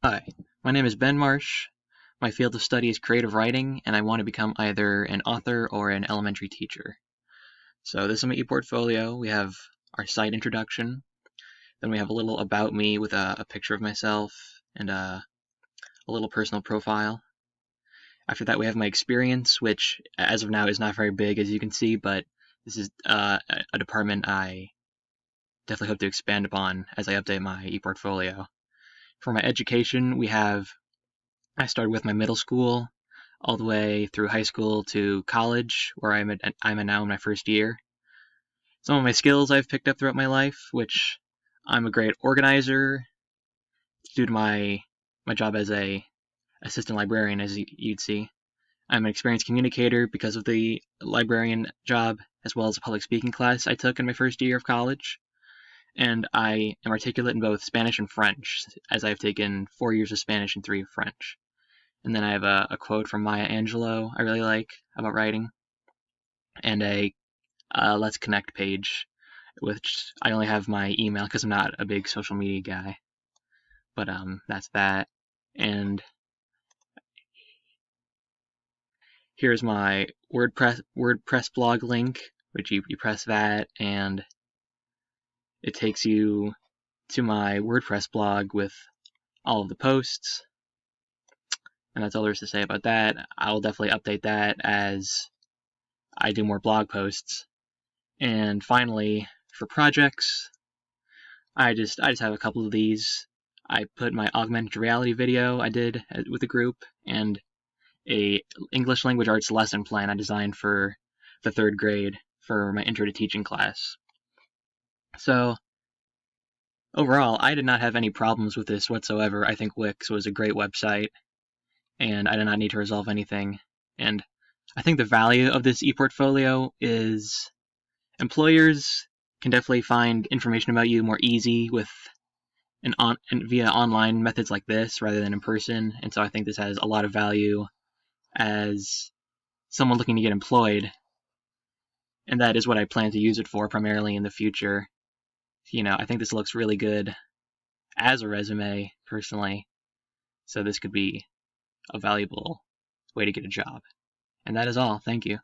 Hi, my name is Ben Marsh. My field of study is creative writing, and I want to become either an author or an elementary teacher. So this is my ePortfolio. We have our site introduction, then we have a little about me with a picture of myself and a little personal profile. After that, we have my experience, which as of now is not very big, as you can see, but this is a department I definitely hope to expand upon as I update my ePortfolio. For my education, I started with my middle school all the way through high school to college, where I'm now in my first year. Some of my skills I've picked up throughout my life, which I'm a great organizer due to my job as a assistant librarian, as you'd see. I'm an experienced communicator because of the librarian job, as well as a public speaking class I took in my first year of college. And I am articulate in both Spanish and French, as I've taken 4 years of Spanish and 3 of French. And then I have a quote from Maya Angelou I really like about writing, and a Let's Connect page, which I only have my email because I'm not a big social media guy. But that's that. And here's my WordPress blog link, which you press that, and it takes you to my WordPress blog with all of the posts. And that's all there is to say about that. I'll definitely update that as I do more blog posts. And finally, for projects, I just have a couple of these. I put my augmented reality video I did with a group, and a English language arts lesson plan I designed for the 3rd grade for my intro to teaching class. So overall, I did not have any problems with this whatsoever. I think Wix was a great website, and I did not need to resolve anything. And I think the value of this ePortfolio is employers can definitely find information about you more easy via online methods like this rather than in person. And so I think this has a lot of value as someone looking to get employed, and that is what I plan to use it for primarily in the future. I think this looks really good as a resume personally, so this could be a valuable way to get a job. And that is all. Thank you.